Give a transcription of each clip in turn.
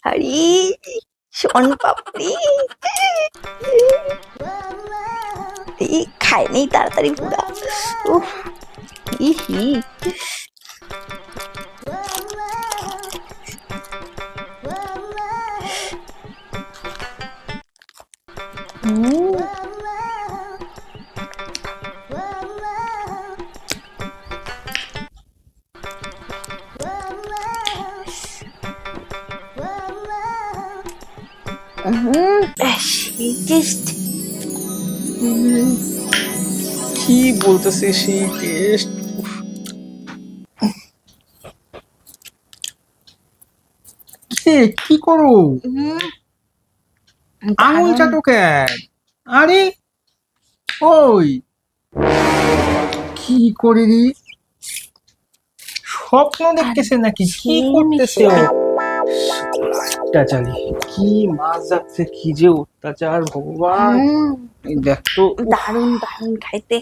আরে শোন পাপড়ি এই খায় নেই তাড়াতাড়ি পুরা। উফ ইহি টেস্ট। কি বলতেছে সেই টেস্ট? কি করো? আঙুল চাটো কেন? আরে ওই কি করে রে? স্বপ্ন দেখতেছে নাকি? কি করতেছে? অত্যাচারী কি মাছ যাচ্ছে, কি যে অত্যাচার ভগবান! এই দেখ তো, দারুন দারুন খাইতে।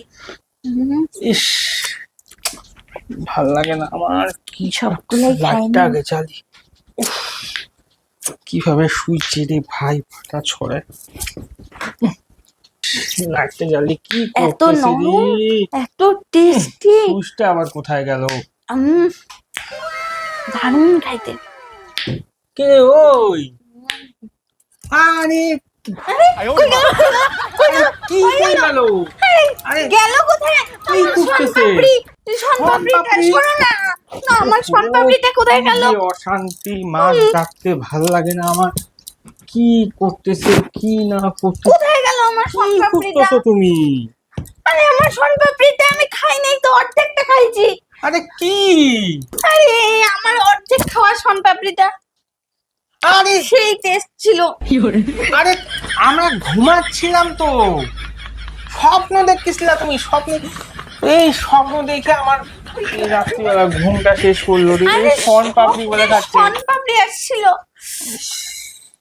ইস ভাল লাগে না আমার। কি সবগুলাই খাই লাইটটা না। আগে জ্বালি। উফ, কিভাবে সুইচে রে ভাই, ফাটা ছড়ে। লাইটটা জ্বালি কি এত করতেছে নরম, রে? এত টেস্টি। সুইচটা আবার কোথায় গেল? দারুন খাইতে। কে ওই? আরে কি কই গেল? আরে গেল কোথায়? কি করতেছে? শনপাপড়িটা সরো না। না আমার শনপাপড়িটা কোথায় গেল? কি অশান্তি, মাছ ডাকতে ভাল লাগে না আমার। কি করতেছে কি না করতেছে? কোথায় গেল আমার কি শনপাপড়িটা? করতেছো তুমি? আরে আমার শনপাপড়িটা আমি খাই নাই তো, অর্ধেকটা খাইছি। আরে কি? আরে আমার অর্ধেক খাওয়া শনপাপড়িটা আরে সেই টেস্ট ছিল। আরে আমরা ঘুমাচ্ছিলাম তো, স্বপ্ন দেখতেছিলা তুমি। এই স্বপ্ন দেখে আমার এই রাত্রিবেলা ঘুমটা শেষ করলো রে। আরে শন পাপড়ি বলে খাচ্ছে। শনপাপড়ি আসছিল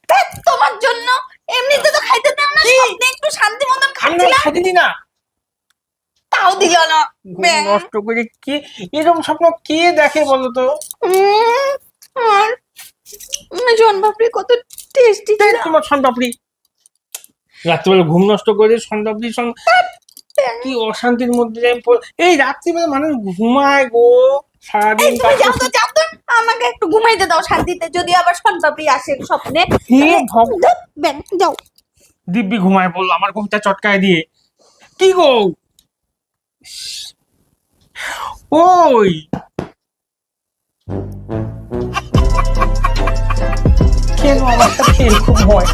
ধ্যাৎ, তোমার জন্য। এমনিতে তো খাইতে দাও না, স্বপ্নে একটু শান্তি মতন আমি খাচ্ছিলাম, খাইতে দিই না, তাও দিল না। ঘুম নষ্ট করে। কে এরকম স্বপ্ন কে দেখে বলো তো? আর শনপাপড়ি কত টেস্টি ছিল। তোমার শন পাপড়ি রাত্রিবেলা ঘুম নষ্ট করে শন পাপড়ি কি অশান্তির মধ্যে যাই এই রাত্রিবেলা মানুষ ঘুমায় গো সারাদিন। তুমি যাও তো, যাও তো, আমাকে একটু ঘুমাইতে দাও শান্তিতে। যদি আবার শনপাপড়ি আসে স্বপ্নে, যাও। দিব্যি ঘুমায় বললো আমার ঘুমটা চটকায় দিয়ে। কি গো ওই? কেন আমার সাথে এরকম হয়?